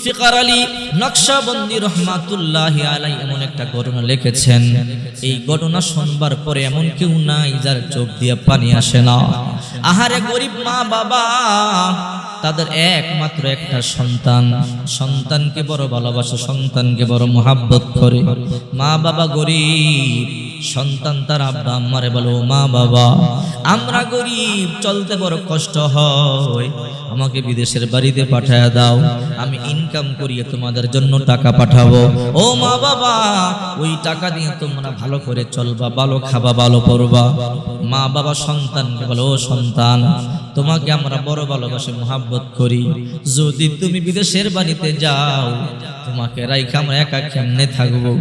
জুলফিকার আলী নকশবন্দি রহমাতুল্লাহি আলাইহি এমন একটা ঘটনা লিখেছেন। এই ঘটনা শুনবার পরে এমন কেউ নাই যার চোখ দিয়ে পানি আসে না। আহারে গরিব মা বাবা, তাদের একমাত্র একটা সন্তান, সন্তানকে বড় ভালোবাসে, সন্তানকে বড় মহাব্বত করে। মা বাবা গরিব, সন্তান তার আব্বা আম্মারে বলো, মা বাবা আমরা গরিব, চলতে বড় কষ্ট হয়, আমাকে বিদেশের বাড়িতে পাঠায়া দাও, আমি ইনকাম করিয়ে তোমাদের জন্য টাকা পাঠাবো। ও মা বাবা, ওই টাকা দিয়ে তোমরা ভালো করে চলবা, ভালো খাবা, ভালো পড়বা। মা বাবা সন্তানকে বলো, ও সন্তান তোমাকে আমরা বড় ভালোবাসে মহাব্বত করি, যদি তুমি বিদেশের বাড়িতে যাও তোমাকে রাইখা আমরা একা কেমনে থাকবো,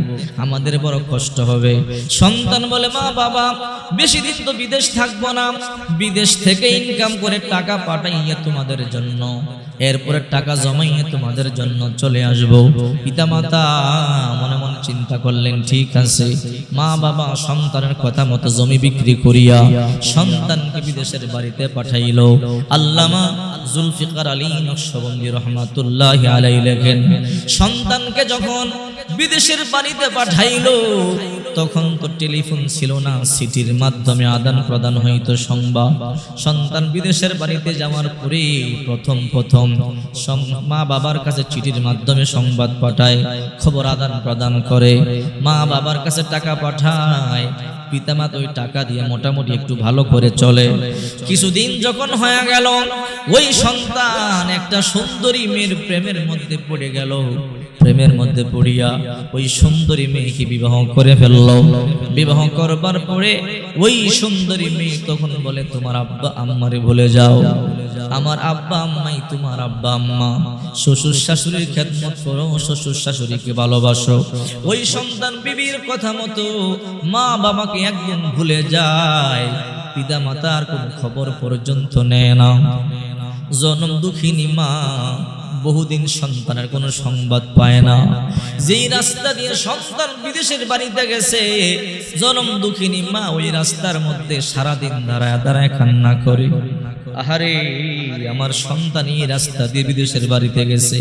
আমাদের বড় কষ্ট হবে। সন্তান বলে, মা বাবা বেশি দিন তো বিদেশ থাকবো না, বিদেশ থেকে ইনকাম করে টাকা পাঠাইয়া তোমাদের জন্য, এরপরে টাকা জমাইয়া তোমাদের জন্য চলে আসবো। পিতামাতা মনে মনে চিন্তা করলেন, ঠিক আছে। মা বাবা সন্তানের কথা মতো জমি বিক্রি করিয়া সন্তানকে বিদেশের বাড়িতে পাঠাইল। আল্লামা জুলফিকার আলী নকশবন্দি রহমাতুল্লাহি আলাইহি লেখেন, সন্তানকে যখন বিদেশের বাড়িতে পাঠাইল তখন তো টেলিফোন ছিল না, চিঠির মাধ্যমে আদান প্রদান হইতো সংবাদ। সন্তান বিদেশের বাড়িতে যাওয়ার পরে প্রথম মা বাবার কাছে চিঠির মাধ্যমে সংবাদ পাঠায়, খবর আদান প্রদান করে, মা বাবার কাছে টাকা পাঠায়। পিতামাতা ওই টাকা দিয়ে মোটামুটি একটু ভালো করে চলে। কিছুদিন যখন হয়ে গেল, ওই সন্তান একটা সুন্দরী মেয়ের প্রেমের মধ্যে পড়ে গেল। প্রেমের মধ্যে পড়িয়া ওই সুন্দরী মেয়েকে বিবাহ করে ফেলল। বিবাহ করবার পরে ওই সুন্দরী মেয়ে তখন বলে, তোমার আব্বা আম্মারে ভুলে যাও, আমার আব্বা আম্মাই তোমার আব্বা আম্মা, শ্বশুর শাশুড়ির খেদমত করো, শ্বশুর শাশুড়িকে ভালোবাসো। ওই সন্তান বিবির কথা মতো মা বাবাকে একদম ভুলে যায়, পিতা মাতার কোন খবর পর্যন্ত নেয় না। জনম দুঃখিনী মা বহুদিন সন্তানের কোনো সংবাদ পায় না। যেই রাস্তা দিয়ে সন্তান বিদেশের বাড়িতে গেছে, জনম দুঃখিনী মা ওই রাস্তার মধ্যে সারাদিন দাঁড়ায় দাঁড়ায় কান্না করে, আহারে আমার সন্তান এই রাস্তা দিয়ে বিদেশের বাড়িতে গেছে,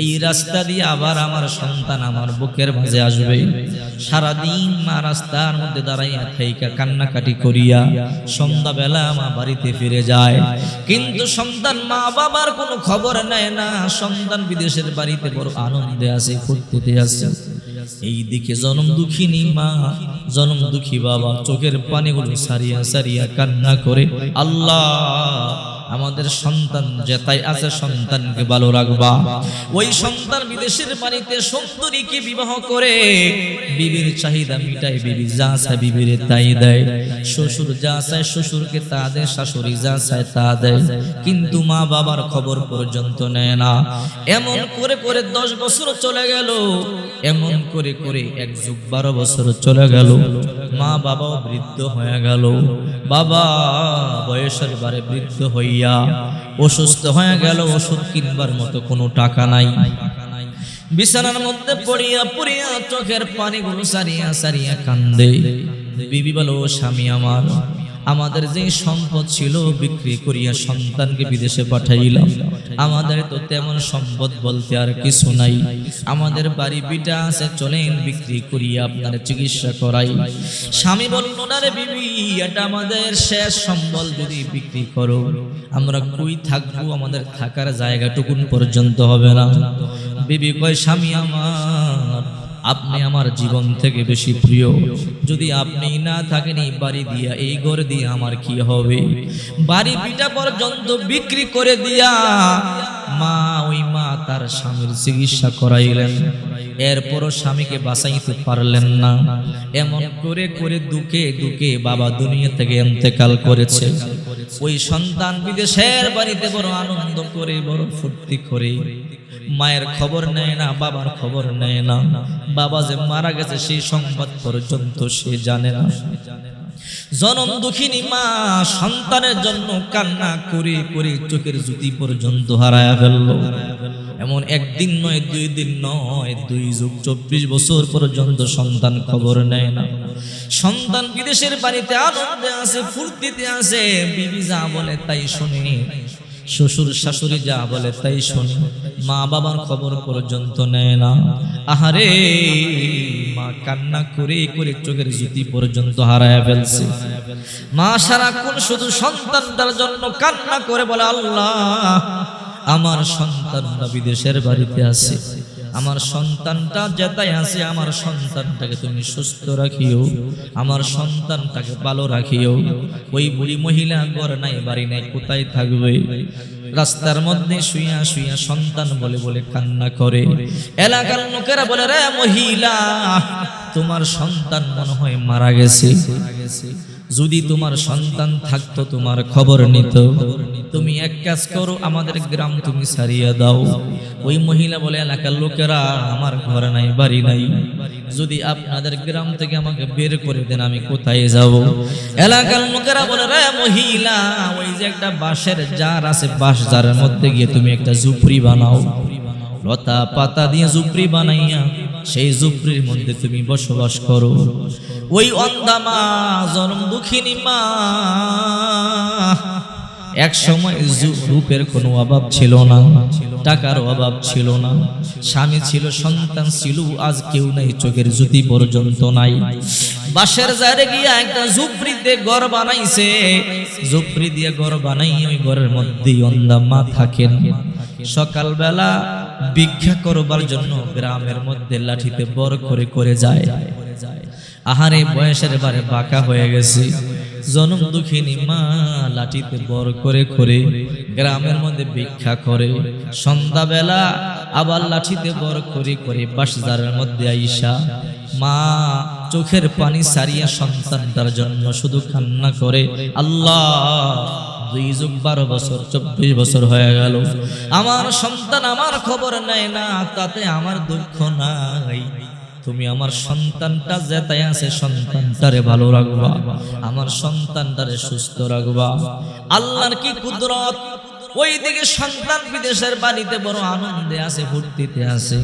এই রাস্তা দিয়ে আবার আমার সন্তান আমার বুকের মাঝে আসবে। সারাদিন মা রাস্তার মধ্যে দাঁড়াইয়া থাইকা কান্নাকাটি করিয়া সন্ধ্যাবেলা মা বাড়িতে ফিরে যায়। কিন্তু সন্তান মা বাবার কোনো খবর নেয় না। সন্তান বিদেশের বাড়িতে বড় আনন্দে আছে, ফুর্তিতে আছে। এই দিকে জনম দুঃখিনী মা, জনম দুঃখী বাবা চোখের পানিগুলো সারিয়া সারিয়া কান্না করে, আল্লাহ আমাদের সন্তান যেতাই আছে সন্তানকে ভালো রাখবা। ওই সন্তান বিদেশের বাড়িতে সুন্দরীকে বিবাহ করে বিবির চাহিদা মিটাই, বিবি যা চায় বিবির তাই দেয়, শ্বশুর যা চায় শ্বশুরকে তা দেয়, শাশুড়ি যা চায় তা দেয়, কিন্তু মা বাবার খবর পর্যন্ত নেয় না। এমন করে করে 10 বছর চলে গেল, এমন করে করে 1 যুগ 12 বছর চলে গেল। মা বাবাও বৃদ্ধ হয়ে গেল। বাবা বয়সের বারে বৃদ্ধ হইয়া অসুস্থ হয়ে গেল, ওষুধ কিনবার মতো কোনো টাকা নাই। বিছানার মধ্যে পড়িয়া পড়িয়া চোখের পানিগুলো সারিয়া সারিয়া কান্দে। বিবি বলো, স্বামী আমার, আমাদের যে সম্পদ ছিল বিক্রি করিয়া সন্তানকে বিদেশে পাঠাইলাম, আমাদের তো তেমন সম্পদ বলতে আর কিছু নাই। আমাদের বাড়ি বিটা আছে, চলেন বিক্রি করিয়া আপনার চিকিৎসা করাই। স্বামী বলল, না রে বিবি, এটা আমাদের শেষ সম্বল, যদি বিক্রি করো আমরা কই থাকবো, আমাদের থাকার জায়গাটুকুন পর্যন্ত হবে না। বিবি কয়, স্বামী আমার, আপনি আমার জীবন থেকে বেশি প্রিয়, যদি আপনি না থাকেন এই বাড়ি দিয়া এই ঘর দিয়া আমার কি হবে? বাড়ি পিটা পর্যন্ত বিক্রি করে দিয়া ওই মা তার স্বামীর চিকিৎসা করাইলেন। এরপরও স্বামীকে বাঁচাইতে পারলেন না। এমন করে করে দুঃখে দুঃখে বাবা দুনিয়া থেকে ইন্তেকাল করেছে। ওই সন্তান বিদেশের বাড়িতে বড় আনন্দ করে, বড় ফুর্তি করে, মায়ের খবর নেয় না, বাবার খবর নেয় না। বাবা যে মারা গেছে সেই সংবাদ পর্যন্ত সে জানে না। জনম দুঃখিনী মা সন্তানের জন্য কান্না করে করে চোখের জ্যোতি পর্যন্ত হারায়া ফেলল। এমন একদিন নয়, 2 দিন নয়, 2 যুগ 24 বছর পর্যন্ত সন্তান খবর নেয় না। সন্তান বিদেশের বাড়িতে আনন্দে আছে, ফুর্তিতে আছে, বিবি যা বলে তাই শুনে। শ্বশুর শাশুড়ি যা বলে তাই শোনে, মা বাবার খবর পর্যন্ত নেয় না। আহারে মা কান্না করে করে চোখের জ্যোতি পর্যন্ত হারায় ফেলছে। মা সারাক্ষণ শুধু সন্তানটার জন্য কান্না করে বলে, আল্লাহ আমার সন্তানটা বিদেশের বাড়িতে আছে, আমার সন্তানটা যেটাই আছে, আমার সন্তানটাকে তুমি সুস্থ রাখিও, আমার সন্তানটাকে ভালো রাখিও। ওই বুড়ি মহিলা ঘর নাই বাড়ি নাই, কোথায় থাকবে? রাস্তার মধ্যে শুইয়া শুইয়া সন্তান বলে বলে কান্না করে। এলাকার লোকেরা বলে, রে মহিলা, তোমার সন্তান মনে হয় মারা গেছে, যদি তোমার সন্তান থাকতো তোমার খবর নিত। তুমি এক কাজ করো, আমাদের গ্রাম তুমি ছাড়িয়ে দাও। ওই মহিলা বলে, এলাকার লোকেরা আমার ঘর নাই বাড়ি নাই, যদি আপনাদের গ্রাম থেকে আমাকে বের করে দেন আমি কোথায় যাব? এলাকার লোকেরা বলে, রে মহিলা, ওই যে একটা বাঁশের জার আছে, বাঁশ জারের মধ্যে গিয়ে তুমি একটা ঝুপড়ি বানাও, লতা পাতা দিয়ে ঝুপড়ি বানাইয়া সেই ঝুপড়ির মধ্যে তুমি বসবাস করো। ওই অন্ধা মা, জনম দুঃখিনী মা, এক সময় রূপের কোনো অভাব ছিল না, টাকার অভাব ছিল না, স্বামী ছিল, সন্তান ছিল, আজ কেউ নাই, চোখের জ্যোতি পর্যন্ত নাই। বাঁশের জারে গিয়া একটা ঝুপড়িতে ঘর বানাইছে, ঝুপড়ি দিয়ে ঘর বানাই ওই ঘরের মধ্যেই অন্ধা মা থাকেন। সকালবেলা ভিক্ষা করবার জন্য গ্রামের মধ্যে লাঠিতে বর করে করে যায়। আহারে বয়সের বারে বাঁকা হয়ে গেছে, জনম দুঃখিনী মা লাঠিতে বর করে করে গ্রামের মধ্যে ভিক্ষা করে। সন্ধ্যাবেলা আবার লাঠিতে বর করে করে বাঁশঝাড়ের মধ্যে আইসা মা চোখের পানি সারিয়া সন্তানটার জন্য শুধু কান্না করে, আল্লাহ 2 যুগ 12 বছর 24 বছর হয়ে গেল, আমার সন্তান আমার খবর নেয় না, তাতে আমার দুঃখ নাই। তুমি আমার সন্তানটা যেটাই আছে সন্তানটারে ভালো রাখবা, আমার সন্তানটারে সুস্থ রাখবা। আল্লাহর কি কুদরত! ওইদিকে সন্তান বিদেশের বাড়িতে বড় আনন্দে আছে, ফুর্তিতে আছে।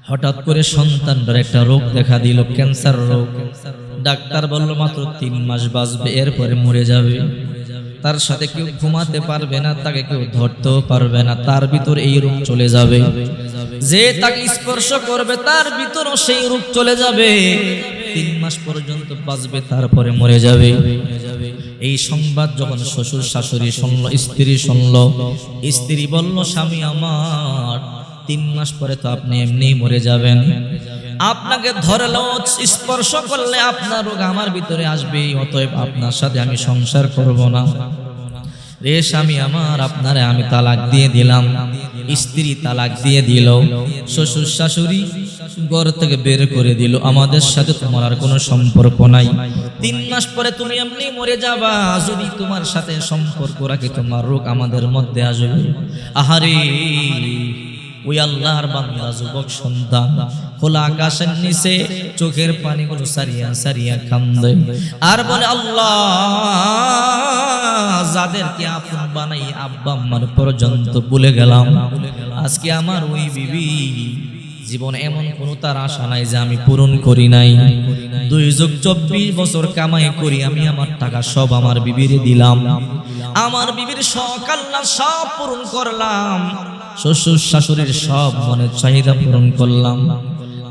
হঠাৎ করে সন্তানটার একটা রোগ দেখা দিল, ক্যান্সার রোগ। ডাক্তার বলল মাত্র 3 মাস বাঁচবে, এরপরে মরে যাবে। তার সাথে কেউ ঘুমাতে পারবে না, তাকে কেউ ধরতেও পারবে না, তার ভিতর এই রোগ চলে যাবে। যে তাকে স্পর্শ করবে তার ভিতরও সেই রোগ চলে যাবে। 3 মাস পর্যন্ত বাঁচবে, তারপরে মরে যাবে। এই সংবাদ যখন শ্বশুর শাশুড়ি শুনল, স্ত্রী শুনল, স্ত্রী বলল, স্বামী আমার 3 মাস পরে তো আপনি এমনি মরে যাবেন, আপনাকে ধরলো স্পর্শ করলে আপনার রোগ আমার ভিতরে আসবে, অতএব আপনার সাথে আমি সংসার করব না। রে স্বামী আমার, আপনারে আমি তালাক দিয়ে দিলাম। স্ত্রী তালাক দিয়ে দিল, শ্বশুর শাশুড়ি ঘর থেকে বের করে দিল, আমাদের সাথে তোমার আর কোনো সম্পর্ক নাই। 3 মাস পরে তুমি এমনি মরে যাবা, যদি তোমার সাথে সম্পর্ক রাখি তোমার রোগ আমাদের মধ্যে আসবে। আহারে ওই আল্লাহর বান্দা যুবক সন্তান খোলা আকাশের নিচে চোখের পানিগুলো সারিয়া সারিয়া কান্দে আর বলে, আল্লাহ যাদেরকে আপন বানাই আব্বা আম্মার পর্যন্ত ভুলে গেলাম, আজকে আমার ওই বিবি জীবনে এমন কোনো তার আশা নাই যে আমি পূরণ করি নাই। 2 যুগ 24 বছর কামাই করি আমি, আমার টাকা সব আমার বিবিরে দিলাম, আমার বিবির শখ আল্লাহ সব পূরণ করলাম, শ্বশুর শাশুড়ির সব মনের চাহিদা পূরণ করলাম।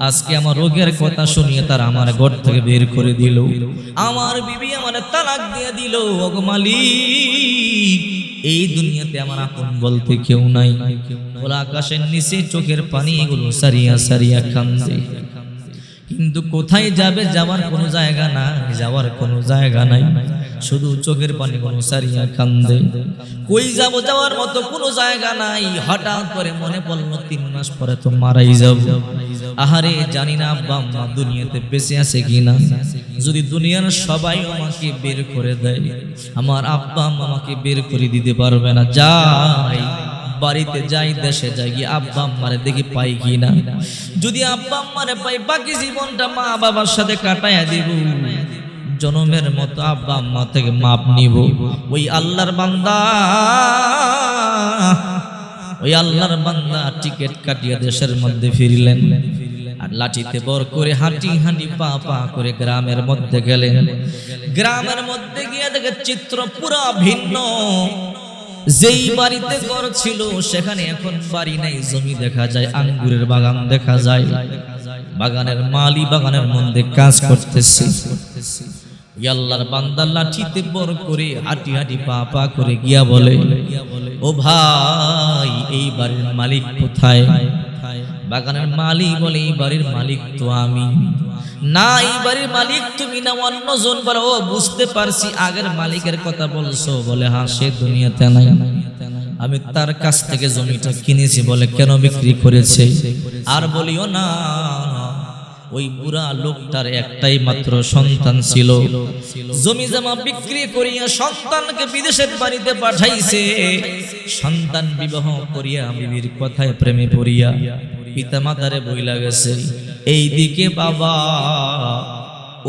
আজকে আমার রোগের কথা শুনিয়ে তারা আমার ঘর থেকে বের করে দিল, আমার বিবি আমার তালাক দিয়ে দিল। ওগো মালিক, এই দুনিয়াতে আমার আপন বলতে কেউ নাই। খোলা আকাশের নিচে চোখের পানি এগুলো সারিয়া সারিয়া কান্দে, কিন্তু কোথায় যাবে, যাওয়ার কোনো জায়গা নাই, যাওয়ার কোনো জায়গা নাই, শুধু চোখের পানি কোনো সারিয়া কান্দে। কই যাব, যাওয়ার মতো কোনো জায়গা নাই। হঠাৎ করে মনে পড়লো 3 মাস পরে তো মারাই যাব। আহারে জানি না আব্বা আম্মা দুনিয়াতে বেঁচে আছে কিনা, যদি দুনিয়ার সবাই আমাকে বের করে দেয়, আমার আব্বা আম্মা আমাকে বের করে দিতে পারবে না। যাই বাড়িতে যাই, দেশে যাই, গিয়ে আব্বা আম্মারে দেখি পাই কিনা। যদি আব্বা আম্মারে পাই, বাকি জীবনটা মা বাবার সাথে কাটাইয়া দিব, জনমের মতো আব্বা আম্মা থেকে মাপ নিব। ওই আল্লাহর বান্দা টিকিট কাটিয়ে দেশের মধ্যে ফিরলেন, আর লাঠিতে বর করে হাঁটি হাঁটি পা পা করে গ্রামের মধ্যে গেলেন। গ্রামের মধ্যে গিয়ে দেখে চিত্র পুরা ভিন্ন। যেই বাড়িতে ঘর ছিল সেখানে এখন বাড়ি নাই, জমি দেখা যায়, আঙ্গুরের বাগান দেখা যায়। বাগানের মালি বাগানের মধ্যে কাজ করতেছে। আল্লাহর বান্দা লাঠিতে বর করে হাঁটি হাঁটি পা পা করে গিয়া বলে, ও ভাই এই বাড়ির মালিক কোথায়? বাগানের মালিক বলে, এই বাড়ির মালিক তো আমি। না, এই বাড়ির মালিক তুমি না, অন্যজন। বলে, ও বুঝতে পারছি, আগের মালিকের কথা বলছো। বলে, হ্যাঁ, সে দুনিয়াতে নাই, আমি তার কাছ থেকে জমিটা কিনেছি। বলে, কেন বিক্রি করেছে? আর বলিও না, ওই বুড়া লোকটার একটাই মাত্র সন্তান ছিল, জমি জমা বিক্রি করিয়া সন্তানকে বিদেশের বাড়িতে পাঠাইছে। সন্তান বিবাহ করিয়া বিবির কথায় প্রেমে পড়িয়া পিতা মাতারে বইলা গেছে। এইদিকে বাবা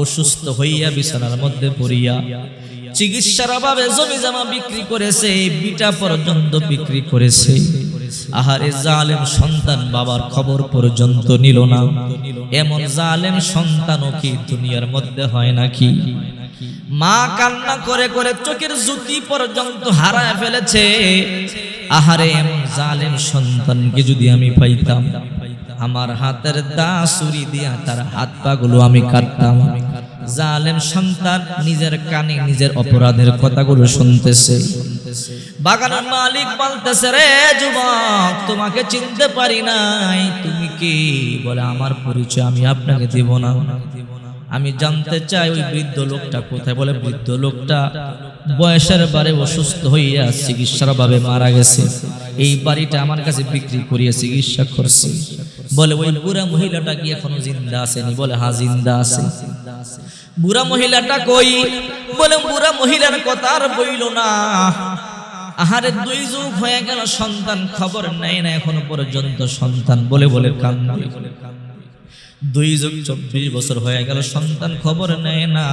অসুস্থ হইয়া বিছানার মধ্যে পড়িয়া চিকিৎসার অভাবে জমি জমা বিক্রি করেছে, বিটা পর্যন্ত বিক্রি করেছে। আহারে জালেম সন্তান বাবার খবর পর্যন্ত নিল না। এমন জালেম সন্তানও কি দুনিয়ার মধ্যে হয় নাকি? মা কান্না করে করে চোখের জুতি পর্যন্ত হারায় ফেলেছে। আহারে এমন জালেম সন্তানকে যদি আমি পাইতাম, আমার হাতের দা ছুরি দিয়া তার হাত পা গুলো আমি কাটতাম। জালেম সন্তান নিজের কানে নিজের অপরাধের কথাগুলো শুনতেছে। বাগানের মালিক বলতেছে, রে যুবক, তোমাকে চিনতে পারি নাই, তুমি কি? বলে, আমার পরিচয় আমি আপনাকে দিব না। আমি জানতে চাই ওই বৃদ্ধ লোকটা কোথায়? বলে, বৃদ্ধ লোকটা বয়সের বারে অসুস্থ হইয়া চিকিৎসার অভাবে মারা গেছে। এই বাড়িটা আমার কাছে বিক্রি করিয়া চিকিৎসা করছে। বলে, ওই বুড়া মহিলাটা কি এখনো জিন্দা আসেনি? বলে, হ্যাঁ, জিন্দা আছে। বুড়া মহিলাটা কই? বলে, বুড়া মহিলার কথা আর বইল না। আহারে 2 যুগ হয়ে গেল, সন্তান খবর নেয় না এখনো পর্যন্ত সন্তান। বলে বলে কান্দে। 2 যুগ 24 বছর হয়ে গেল, সন্তান খবর নেয় না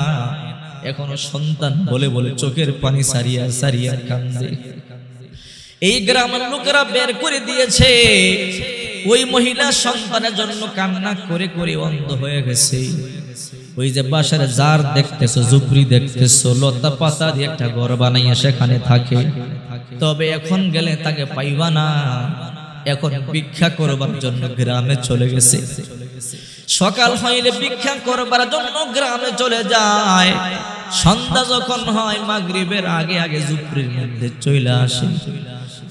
এখনো সন্তান। বলে বলে চোখের পানি সারিয়া সারিয়া কান্দে। এই গ্রামের লোকেরা বের করে দিয়েছে। ওই মহিলা সন্তানের জন্য কান্না করে করে অন্ধ হয়ে গেছে। ওই যে বাসার জার দেখতেছো, ঝুপড়ি দেখতেছো, লতা পাতা দিয়ে একটা ঘর বানাইয়া সেখানে থাকে। তবে এখন গেলে তাকে পাইবা না। এখন ভিক্ষা করবার জন্য গ্রামে চলে গেছে। সকাল হইলে ভিক্ষা করবার জন্য গ্রামে চলে যায়। সন্ধ্যা যখন হয় মাগরিবের আগে আগে ঝুপড়ির মধ্যে চলে আসে।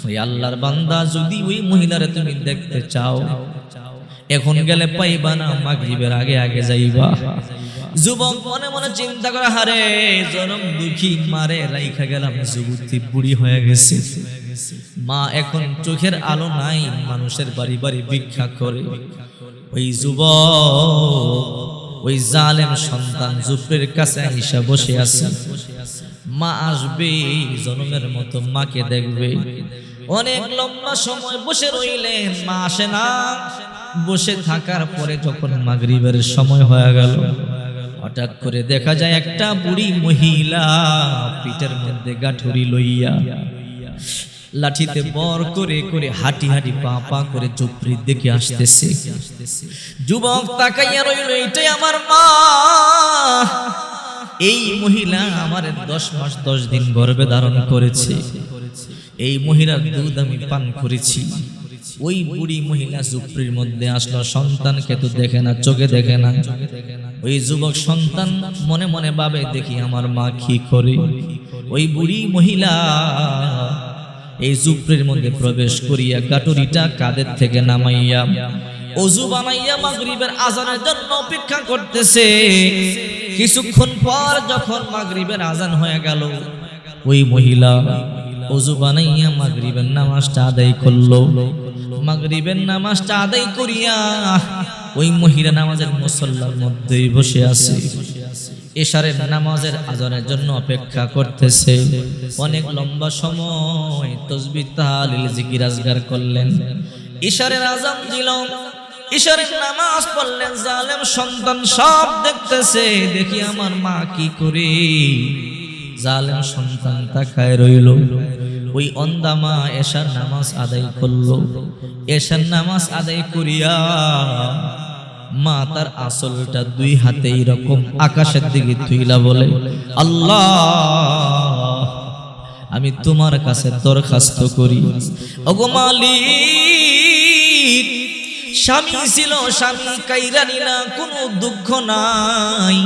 ওই আল্লাহর বান্দা, যদি ওই মহিলারে তুমি দেখতে চাও, এখন গেলে পাইবা না, মাগরিবের আগে আগে যাইবা। যুবক মনে মনে চিন্তা করে, হারে জনম দুঃখী মারে রাইখা গেলাম, যুবতী বুড়ি হয়ে গেছে। মা এখন চোখের আলো নাই, মানুষের বাড়ি বাড়ি ভিক্ষা করে। ওই যুবক, ওই জালেম সন্তান ঝুপড়ির কাছে এসে বসে আছে। মা আসবে, জনমের মতো মাকে দেখবে। অনেক লম্বা সময় বসে রইলেন, মা আসে না। বসে থাকার পরে যখন মাগরিবের সময় হয়ে গেল, হঠাৎ করে দেখা যায় একটা বুড়ি মহিলা পিঠের মধ্যে গাঠুরি লইয়া লাঠিতে বর করে করে হাঁটি হাঁটি পা পা করে ঝুপড়ির দিকে আসতেছে। যুবক তাকাইয়া রইল, এটাই আমার মা। এই মহিলা আমার 10 মাস 10 দিন গর্ভে ধারণ করেছে। এই মহিলার দুধ আমি পান করেছি। ওই বুড়ি মহিলা ঝুপড়ির মধ্যে আসলো, সন্তানকে তো দেখে না, চোখে দেখে না। ওই যুবক সন্তান মনে মনে ভাবে, দেখি আমার মা কি করে। ওই বুড়ি মহিলা এই ঝুপড়ির মধ্যে প্রবেশ করিয়া গাটুরিটা কাদের থেকে নামাইয়া ওযু বানাইয়া মাগরিবের আজানের জন্য অপেক্ষা করতেছে। কিছুক্ষণ পর যখন মাগরিবের আজান হয়ে গেল, ওই মহিলা ওযু বানাইয়া মাগরিবের নামাজটা আদায় করলো। মাগরিবের নামাজটা আদায় করিয়া ওই মহিলা নামাজের মুসল্লার মধ্যেই বসে আছে। এশারের নামাজের আজানের জন্য অপেক্ষা করতেছে। অনেক লম্বা সময় তাসবিহ তাহলিল জিকির আজগার করলেন। এশারের আজান দিল, এশারের নামাজ পড়লেন। জালেম সন্তান সব দেখতেছে, দেখি আমার মা কি করে। জালেম সন্তান তাকায় রইল। ওই অন্ধা মা এশার নামাজ আদায় করলো। এশার নামাজ আদায় করিয়া মা তার আসলটা 2 হাতে এরকম আকাশের দিকে তুইলা বলে, আল্লাহ আমি তোমার কাছে দরখাস্ত করি, ওগো মালিক, স্বামী ছিল, স্বামী কাইরা নিলা, কোনো দুঃখ নাই।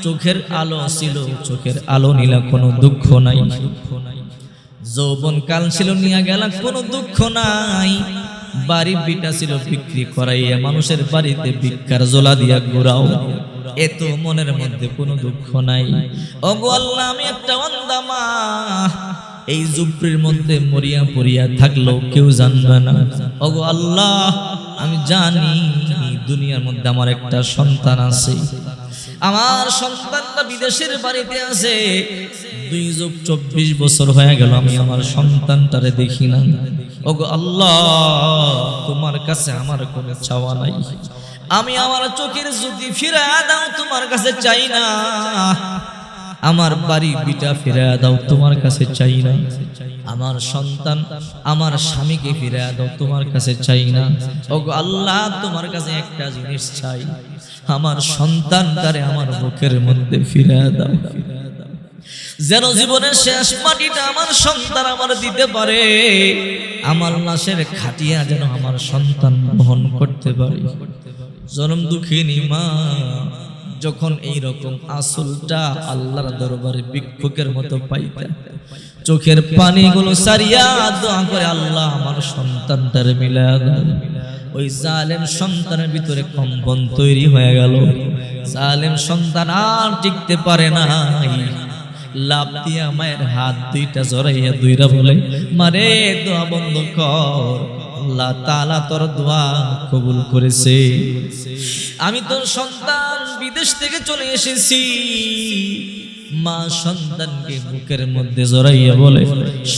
চোখের আলো ছিল, চোখের আলো নিলা, কোনো দুঃখ নাই। যৌবন কাল ছিল, নিয়া গেলা, কোনো দুঃখ নাই। বাড়ি বিটা ছিল, বিক্রি করাইয়া মানুষের বাড়িতে ভিক্ষার জোলা দিয়া ঘুরাও, এত মনের মধ্যে কোনো দুঃখ নাই। ওগো আল্লাহ, আমি একটা অন্ধা মা, এই ঝুপড়ির মধ্যে মরিয়া পড়িয়া থাকলো কেউ জানবে না। ওগো আল্লাহ, আমি জানি দুনিয়ার মধ্যে আমার একটা সন্তান আছে, আমার সন্তানটা বিদেশের বাড়িতে আছে। 2 যুগ 24 বছর হয়ে গেল, আমি আমার সন্তানটারে দেখি না। ওগো আল্লাহ, তোমার কাছে আমার কোনো চাওয়া নাই, আমি আমার চোখের জ্যোতি ফিরাইয়া দাও, তোমার কাছে চাই না। আমার বাড়ি বিটা ফিরাইয়া দাও, তোমার কাছে চাই না। আমার সন্তান, আমার স্বামীকে ফিরাইয়া দাও, তোমার কাছে চাই না। ওগো আল্লাহ, তোমার কাছে একটা জিনিস চাই, আমার সন্তানটারে আমার বুকের মধ্যে ফিরাইয়া দাও, যেন জীবনের শেষ মাটিটা আমার সন্তান আমার দিতে পারে, আমার লাশের খাটিয়া যেন আমার সন্তান বহন করতে পারে। জনম দুঃখিনী মা যখন এই রকম আসলটা আল্লাহর দরবারে ভিক্ষুকের মতো পাইতা, চোখের পানিগুলো সারিয়া দোয়া করে, আল্লাহ আমার সন্তানটারে মিলায়া দাও। ওই জালেম সন্তানের ভিতরে কম্পন তৈরি হয়ে গেল, জালেম সন্তান আর টিকতে পারে না, লাভ দিয়া মায়ের হাত দুইটা জড়াইয়া দুইরা বলে, মারে দোয়া বন্ধ কর, আল্লাহ তাআলা তোর দোয়া কবুল করেছে। আমি তোর সন্তান বিদেশ থেকে চলে এসেছি। মা সন্তানকে বুকের মধ্যে জড়াইয়া বলে,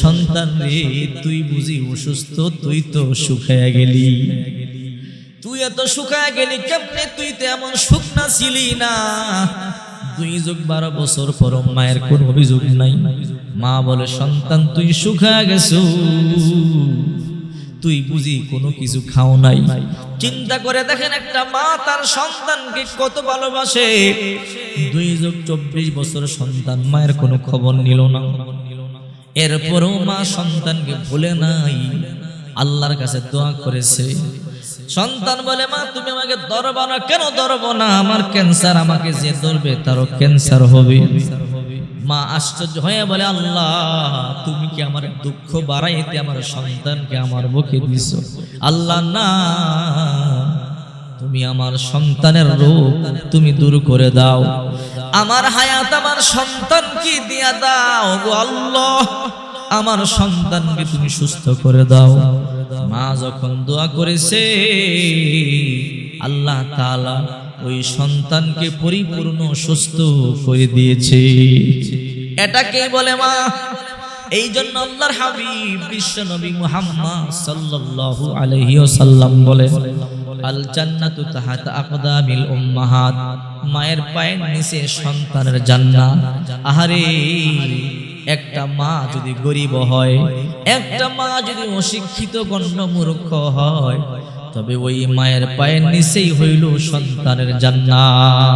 সন্তান রে, তুই বুঝি অসুস্থ, তুই তো শুকায়া গেলি, তুই এত শুকায়া গেলি কেমনে? তুই তো এমন শুকনা ছিলি না। 2 যুগ 12 বছর পর মায়ের কোন অভিযোগ নাই। মা বলে, সন্তান তুই শুকায়া গেছো, তুই বুঝি কোনো কিছু খাও নাই। চিন্তা করে দেখেন, একটা মা তার সন্তানকে কত ভালোবাসে। 2 যুগ 24 বছর সন্তান মায়ের কোনো খবর নিল না, এরপরও মা সন্তানকে ভুলে নাই, আল্লাহর কাছে দোয়া করেছে। সন্তান বলে, মা তুমি আমাকে ধরবা না কেন? ধরবো না, আমার ক্যান্সার, আমাকে যে ধরবে তারও ক্যান্সার হবে। মা আশ্চর্য হয়ে বলে, আল্লাহ তুমি কি আমার দুঃখ বাড়াইতে আমার সন্তানকে আমার বুকে দিছো? আল্লাহ না, তুমি আমার সন্তানের রোগ তুমি দূর করে দাও, আমার হায়াত আমার সন্তানকে দিয়া দাও গো আল্লাহ, আমার সন্তানকে তুমি সুস্থ করে দাও। মা যখন দোয়া করেছে, আল্লাহ তাআলা ওই সন্তানকে পরিপূর্ণ সুস্থ করে দিয়েছে। এটাকে বলে মা। এই জন্য আল্লাহর হাবিব বিশ্ব নবী মুহাম্মদ সাল্লাল্লাহু আলাইহি ওয়াসাল্লাম বলেন, আল জান্নাতু তাহাতা আকদামিল উম্মাহাত, মায়ের পায়ের নিচে সন্তানের জান্নাত। আহারে, একটা মা যদি গরিব হয়, একটা মা যদি অশিক্ষিত গণ্যমূর্খ হয়, তবে ওই মায়ের পায়ের নিচেই হইল সন্তানের জান্নাত।